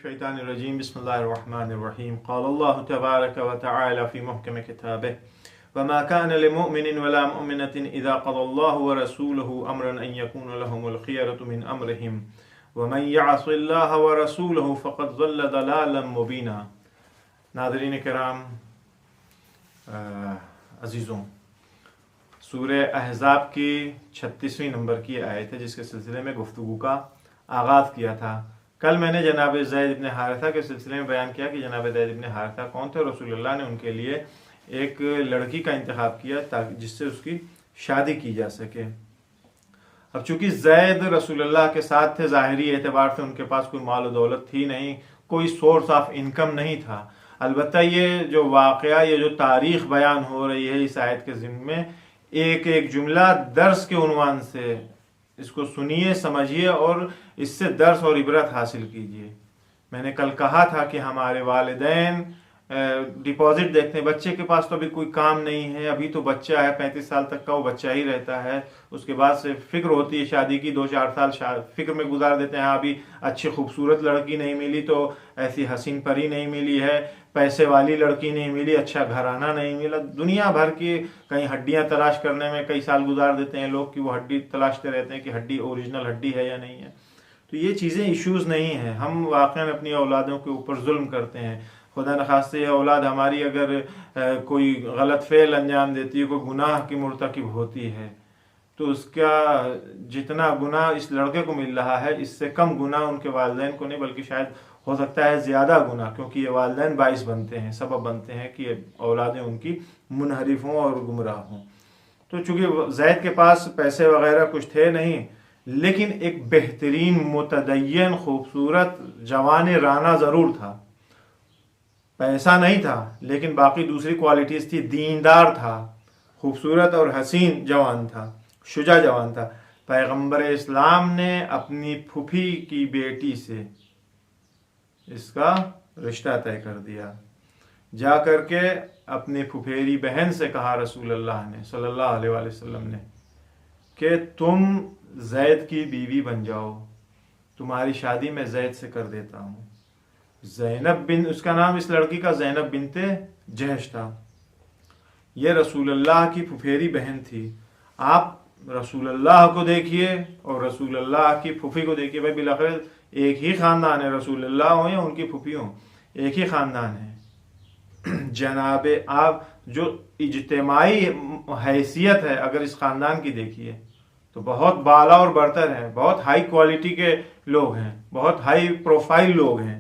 मिनश्शैतानिर्रजीम बिस्मिल्लाहिर्रहमानिर्रहीम क़ालल्लाहु तबारक व तआला फ़ी मुहकम किताबिह वमा कान लिमुमिनिन वला मुमिनतिन इज़ा क़ज़ल्लाहु व रसूलुहु अम्रन अन यकून लहुमुल ख़ियरतु मिन अम्रिहिम वमन यअसिल्लाह व रसूलहु फ़क़द ज़ल्ल ज़लालन मुबीना। नाज़रीन किराम, अज़ीज़ों, सूरह अहज़ाब की 36वीं नंबर की आयत है जिसके सिलसिले में गुफ्तगू का आगाज़ किया था। कल मैंने जनाब ज़ैद इब्न हारिसा के सिलसिले में बयान किया कि जनाब ज़ैद इब्न हारिसा कौन थे। रसूलुल्लाह ने उनके लिए एक लड़की का इंतखाब किया ताकि जिससे उसकी शादी की जा सके। अब चूंकि ज़ैद रसूलुल्लाह के साथ थे, ज़ाहिरी एतबार से उनके पास कोई माल दौलत थी नहीं, कोई सोर्स ऑफ इनकम नहीं था। अलबत्ता ये जो वाक़या, ये जो तारीख़ बयान हो रही है इस आयत के ज़िम्मे में, एक एक जुमला दर्स के उन्वान से इसको सुनिए, समझिए और इससे दर्स और इबरत हासिल कीजिए। मैंने कल कहा था कि हमारे वालिदैन डिपॉजिट देखते हैं, बच्चे के पास तो अभी कोई काम नहीं है, अभी तो बच्चा है, 35 साल तक का वो बच्चा ही रहता है। उसके बाद से फिक्र होती है शादी की, 2-4 साल फिक्र में गुजार देते हैं। अभी अच्छी खूबसूरत लड़की नहीं मिली तो ऐसी हसीन परी नहीं मिली है, पैसे वाली लड़की नहीं मिली, अच्छा घराना नहीं मिला, दुनिया भर की कहीं हड्डियां तलाश करने में कई साल गुजार देते हैं लोग कि वो हड्डी तलाशते रहते हैं कि हड्डी ओरिजिनल हड्डी है या नहीं है। तो ये चीज़ें इश्यूज़ नहीं हैं। हम वाक़ई अपनी औलादों के ऊपर जुल्म करते हैं। खुदा न खास्ते ये औलाद हमारी अगर कोई गलत फ़ेल अंजाम देती है, कोई गुनाह की मुर्तकिब होती है, तो उसका जितना गुनाह इस लड़के को मिल रहा है इससे कम गुनाह उनके वालिदैन को नहीं, बल्कि शायद हो सकता है ज़्यादा गुनाह, क्योंकि ये वालिदैन बाइस बनते हैं, सबब बनते हैं कि औलादें उनकी मुनहरिफ हों और गुमराह हों। तो चूँकि ज़ैद के पास पैसे वगैरह कुछ थे नहीं, लेकिन एक बेहतरीन मुतदय्यन खूबसूरत जवान राना ज़रूर था। पैसा नहीं था लेकिन बाकी दूसरी क्वालिटीज़ थी। दीनदार था, खूबसूरत और हसीन जवान था, शुजा जवान था। पैगंबर इस्लाम ने अपनी फूफी की बेटी से इसका रिश्ता तय कर दिया। जा करके अपनी फुफेरी बहन से कहा रसूलुल्लाह ने सल्लल्लाहु अलैहि वसल्लम ने कि तुम ज़ैद की बीवी बन जाओ, तुम्हारी शादी मैं ज़ैद से कर देता हूँ। ज़ैनब बिन, उसका नाम इस लड़की का ज़ैनब बिनते जहश था। ये रसूलुल्लाह की फुफेरी बहन थी। आप रसूलुल्लाह को देखिए और रसूलुल्लाह की फुफी को देखिए, भाई बिलाखिर एक ही ख़ानदान है, रसूलुल्लाह हो या उनकी फुफी हो, एक ही ख़ानदान है। जनाबे आप जो इज्तिमाई हैसियत है अगर इस ख़ानदान की देखिए तो बहुत बाला और बरतर है, बहुत हाई क्वालिटी के लोग हैं, बहुत हाई प्रोफाइल लोग हैं,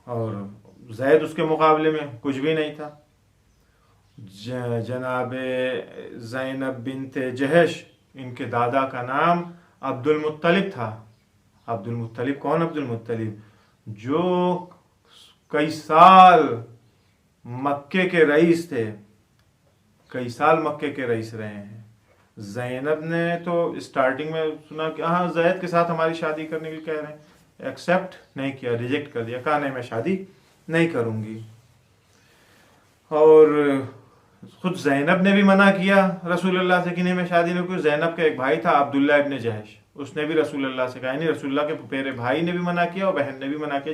और ज़ैद उसके मुकाबले में कुछ भी नहीं था। जनाबे ज़ैनब बिनते जहश, इनके दादा का नाम अब्दुल मुत्तलिब था। अब्दुल मुत्तलिब कौन? अब्दुल मुत्तलिब जो कई साल मक्के के रईस थे, कई साल मक्के के रईस रहे हैं। ज़ैनब ने तो स्टार्टिंग में सुना कि हाँ ज़ैद के साथ हमारी शादी करने के लिए कह रहे हैं, एक्सेप्ट नहीं किया, रिजेक्ट कर दिया, कहा नहीं मैं शादी नहीं करूँगी। और खुद ज़ैनब ने भी मना किया रसूलुल्लाह से कि नहीं मैं शादी नहीं करूँ। ज़ैनब का एक भाई था अब्दुल्ला इब्न जहश, उसने भी रसूलुल्लाह से कहा नहीं। रसूलुल्लाह के फुफेरे भाई ने भी मना किया और बहन ने भी मना किया,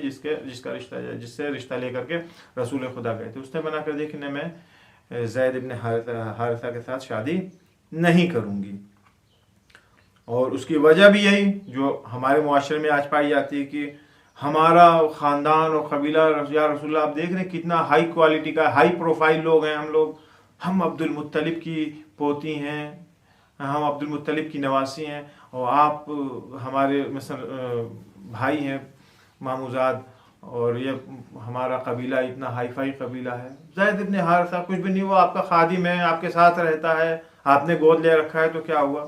जिससे रिश्ता लेकर के रसूल खुदा गए थे, उसने मना कर दिया कि नहीं मैं ज़ैद इब्न हारिसा के साथ शादी नहीं करूँगी। और उसकी वजह भी यही जो हमारे मुआशरे में आज पाई जाती है कि हमारा ख़ानदान और कबीला, या रसूलुल्लाह आप देख रहे हैं कितना हाई क्वालिटी का, हाई प्रोफाइल लोग हैं हम लोग, हम अब्दुल मुत्तलिब की पोती हैं, हम अब्दुल मुत्तलिब की नवासी हैं, और आप हमारे भाई हैं मामूजाद, और ये हमारा कबीला इतना हाई फाई कबीला है। ज़ैद इब्न हारिसा कुछ भी नहीं, वो आपका खादिम है, आपके साथ रहता है, आपने गोद ले रखा है तो क्या हुआ।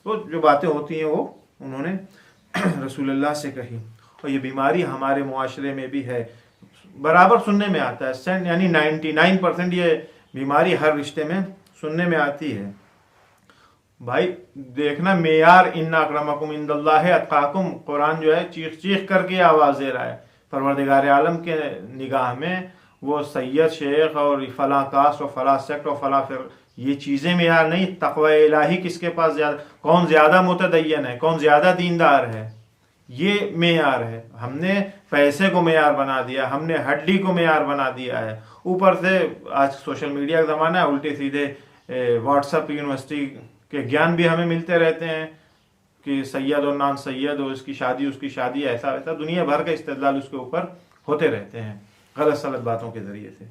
तो जो बातें होती हैं वो उन्होंने रसूलुल्लाह से कही। और ये बीमारी हमारे मुआशरे में भी है, बराबर सुनने में आता है, यानी 99% ये बीमारी हर रिश्ते में सुनने में आती है। भाई देखना मेयार इन्ना अक्रमकुम इंदल्लाहि अत्काकुम, कुरान जो है चीख चीख करके आवाज़ दे रहा है। परवरदिगार आलम के निगाह में वो सैयद शेख और फला कास्ट और फला सेक्ट और फला फिर ये चीज़ें मेयार नहीं, तक़वा इलाही किसके पास ज़्यादा, कौन ज़्यादा मुतदय्यन है, कौन ज़्यादा दीनदार है, ये मेयार है। हमने पैसे को मेयार बना दिया, हमने हड्डी को मेयार बना दिया है। ऊपर से आज सोशल मीडिया का ज़माना है, उल्टे सीधे व्हाट्सएप यूनिवर्सिटी के ज्ञान भी हमें मिलते रहते हैं कि सैयद और नॉन सैयद हो, उसकी शादी ऐसा वैसा, दुनिया भर का इस्तेदलाल उसके ऊपर होते रहते हैं गलत सलत बातों के ज़रिए से।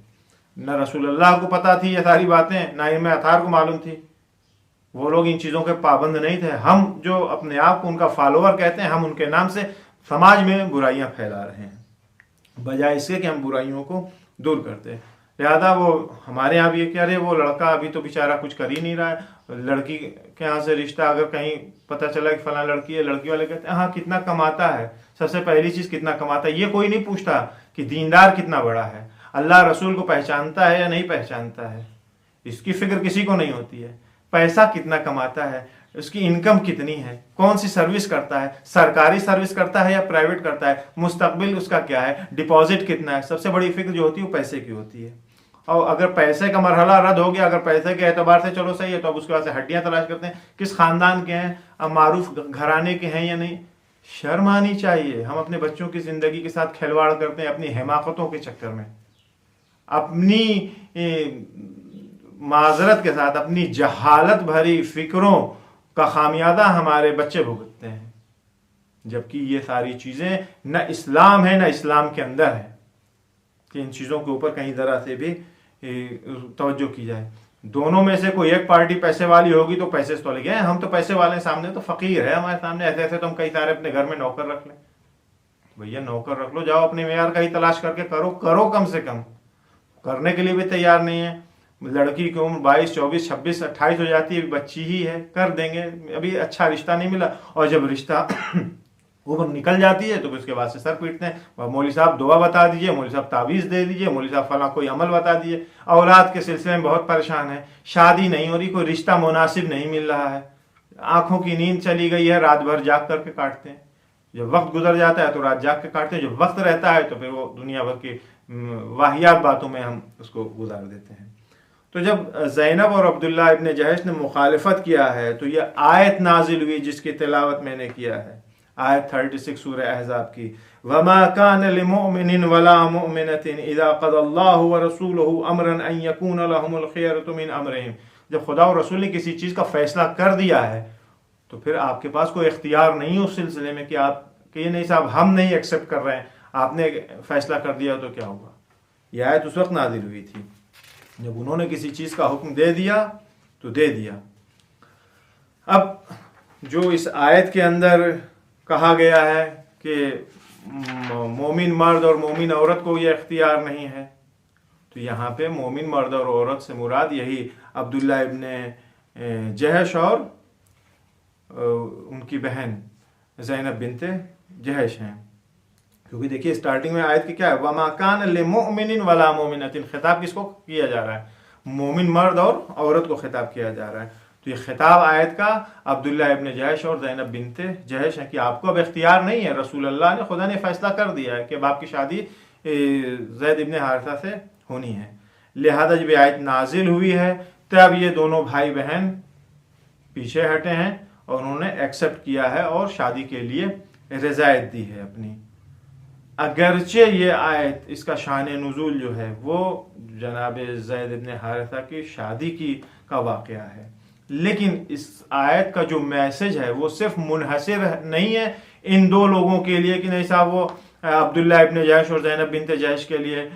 न रसूलुल्लाह को पता थी ये सारी बातें, ना इल्म अथार को मालूम थी, वो लोग इन चीज़ों के पाबंद नहीं थे। हम जो अपने आप को उनका फॉलोअर कहते हैं, हम उनके नाम से समाज में बुराइयां फैला रहे हैं, बजाय इसके कि हम बुराइयों को दूर करते हैं। लिहाजा वो हमारे यहाँ भी ये कह रहे, वो लड़का अभी तो बेचारा कुछ कर ही नहीं रहा है, लड़की के यहाँ से रिश्ता अगर कहीं पता चला कि फला लड़की है, लड़की वाले कहते हैं हाँ कितना कमाता है, सबसे पहली चीज़ कितना कमाता है। ये कोई नहीं पूछता कि दीनदार कितना बड़ा है, अल्लाह रसूल को पहचानता है या नहीं पहचानता है, इसकी फिक्र किसी को नहीं होती है। पैसा कितना कमाता है, उसकी इनकम कितनी है, कौन सी सर्विस करता है, सरकारी सर्विस करता है या प्राइवेट करता है, मुस्तकबिल उसका क्या है, डिपॉजिट कितना है, सबसे बड़ी फिक्र जो होती है वो पैसे की होती है। और अगर पैसे का मरहला रद्द हो गया, अगर पैसे के एतबार से चलो सही है, तो अब उसके बाद से हड्डियां तलाश करते हैं किस खानदान के हैं, अब मारूफ घराने के हैं या नहीं। शर्म आनी चाहिए। हम अपने बच्चों की जिंदगी के साथ खिलवाड़ करते हैं अपनी हिमाकतों के चक्कर में, अपनी माजरत के साथ, अपनी जहालत भरी फिक्रों का खामियाजा हमारे बच्चे भुगतते हैं, जबकि ये सारी चीज़ें न इस्लाम है न इस्लाम के अंदर है कि इन चीज़ों के ऊपर कहीं ज़रा से भी तवज्जो की जाए। दोनों में से कोई एक पार्टी पैसे वाली होगी तो पैसे से तो लगे, हम तो पैसे वाले सामने तो फकीर है हमारे सामने, ऐसे ऐसे तो हम कई सारे अपने घर में नौकर रख लें। भैया नौकर रख लो, जाओ अपने मेयार का ही तलाश करके करो कम से कम। करने के लिए भी तैयार नहीं है। लड़की की उम्र 22, 24, 26, 28 हो जाती है, बच्ची ही है, कर देंगे, अभी अच्छा रिश्ता नहीं मिला। और जब रिश्ता उम्र निकल जाती है तो उसके बाद से सर पीटते हैं, मौलवी साहब दुआ बता दीजिए, मौलवी साहब तावीज़ दे दीजिए, मौलवी साहब फला कोई अमल बता दीजिए। औलाद के सिलसिले में बहुत परेशान है, शादी नहीं हो रही, कोई रिश्ता मुनासिब नहीं मिल रहा है, आंखों की नींद चली गई है, रात भर जाग करके काटते हैं। जब वक्त गुजर जाता है तो रात जाग के काटते हैं, जब वक्त रहता है तो फिर वो दुनिया भर की वाहियात बातों में हम उसको गुजार देते हैं। तो जब ज़ैनब और अब्दुल्ला इब्न जहश ने मुखालिफत किया है तो यह आयत नाजिल हुई जिसकी तिलावत मैंने किया है, आयत 36 सूरह अहज़ाब की, वमा कान लिमुमिनिन वला मुमिनतिन इज़ा क़ज़ल्लाहु व रसूलुहु अमरन अन यकून लहुमुल खियरतु मिन अमरिहिम। जब खुदा और रसूल ने किसी चीज़ का फैसला कर दिया है तो फिर आपके पास कोई इख्तियार नहीं है उस सिलसिले में कि आप कि नहीं साहब हम नहीं एक्सेप्ट कर रहे हैं, आपने फैसला कर दिया तो क्या होगा। यह आयत उस वक्त नाजिल हुई थी जब उन्होंने किसी चीज़ का हुक्म दे दिया तो दे दिया। अब जो इस आयत के अंदर कहा गया है कि मोमिन मर्द और मोमिन औरत को यह इख्तियार नहीं है, तो यहाँ पे मोमिन मर्द और औरत से मुराद यही अब्दुल्ला इब्न जहश और उनकी बहन ज़ैनब बिनते जहश हैं। क्योंकि देखिए स्टार्टिंग में आयत की क्या है, वमा कान लिमुमिनिन वला मुमिनतिन, खिताब किसको किया जा रहा है, मोमिन मर्द और औरत को खिताब किया जा रहा है। तो ये खिताब आयत का अब्दुल्ला इब्न जहश और ज़ैनब बिनते जहश है कि आपको अब इख्तियार नहीं है, रसूल अल्लाह ने, खुदा ने फैसला कर दिया है कि अब आपकी शादी ज़ैद इब्न हारिसा से होनी है। लिहाजा जब आयत नाजिल हुई है तब ये दोनों भाई बहन पीछे हटे हैं और उन्होंने एक्सेप्ट किया है और शादी के लिए रज़ायत दी है अपनी। अगरचे ये आयत, इसका शान नुज़ूल जो है वो जनाब ज़ैद इब्न हारिसा की शादी की का वाक़या है, लेकिन इस आयत का जो मैसेज है वो सिर्फ मुनहसिर नहीं है इन दो लोगों के लिए कि नहीं साहब वो अब्दुल्ला इब्न जहश और ज़ैनब बिनते जहश के लिए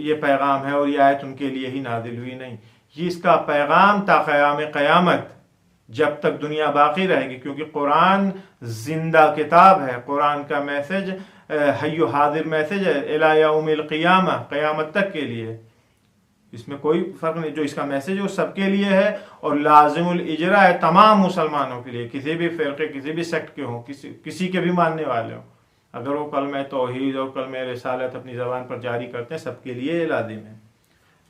ये पैगाम है और ये आयत उनके लिए ही नादिल हुई, नहीं, ये इसका पैगाम ता क़याम क़यामत जब तक दुनिया बाकी रहेगी, क्योंकि कुरान जिंदा किताब है, कुरान का मैसेज हय्यो हाजिर मैसेज है इला यौमिल क़ियामा, क़यामत तक के लिए, इसमें कोई फ़र्क नहीं। जो इसका मैसेज है वो सबके लिए है और लाजिमुल इजरा है तमाम मुसलमानों के लिए, किसी भी फ़िरक़े किसी भी सेक्ट के हों, किसी के भी मानने वाले हों, अगर वो कलमे तौहीद और कलमे रिसालत अपनी ज़बान पर जारी करते हैं सबके लिए लाजिम है।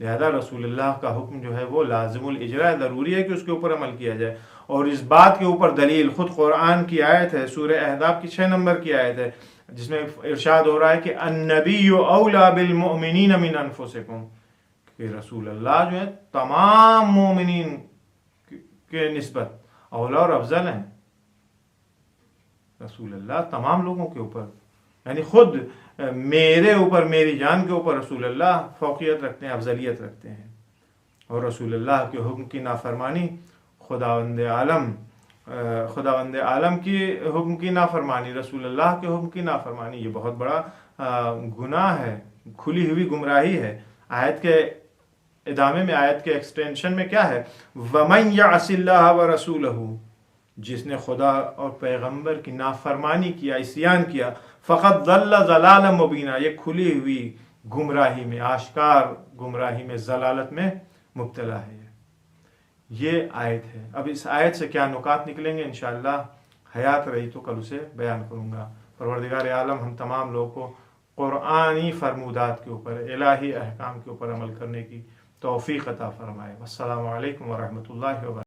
लिहाजा रसूलुल्लाह का हुक्म जो है वो लाजिमुल इजरा है, ज़रूरी है कि उसके ऊपर अमल किया जाए। और इस बात के ऊपर दलील खुद कुरान की आयत है, सूरह अहज़ाब की 6 नंबर की आयत है, जिसमें इरशाद हो रहा है कि अन्नबिय्यु औला बिल मुमिनीन मिन अनफुसिकुम, कि रसूल अल्लाह जो है तमाम मोमिनीन के निस्बत औला और अफजल हैं। रसूल अल्लाह तमाम लोगों के ऊपर, यानी खुद मेरे ऊपर, मेरी जान के ऊपर रसूल अल्लाह फौकियत रखते हैं, अफजलियत रखते हैं। और रसूल अल्लाह के हुक्म की नाफरमानी, खुदावंद आलम की हुक्म की नाफरमानी, रसूल अल्लाह के हुक्म की नाफरमानी, ये बहुत बड़ा गुनाह है, खुली हुई गुमराही है। आयत के इदामे में, आयत के एक्सटेंशन में क्या है? वमन यअसिल्लाह व रसूलहू, जिसने खुदा और पैगंबर की नाफरमानी किया, इस्यान किया, फ़क़द ज़ल्ल ज़लालन मुबीना, ये खुली हुई गुमराही में, आश्कार गुमराही में, ज़लालत में मुब्तला है। ये आयत है। अब इस आयत से क्या नुकात निकलेंगे, इंशाअल्लाह हयात रही तो कल उसे बयान करूँगा। परवरदिगार आलम हम तमाम लोगों को कुरानी फरमूदात के ऊपर, इलाही अहकाम के ऊपर अमल करने की तौफीक अता फरमाए। अस्सलामु अलैकुम व रहमतुल्लाहि व बरकातुहू।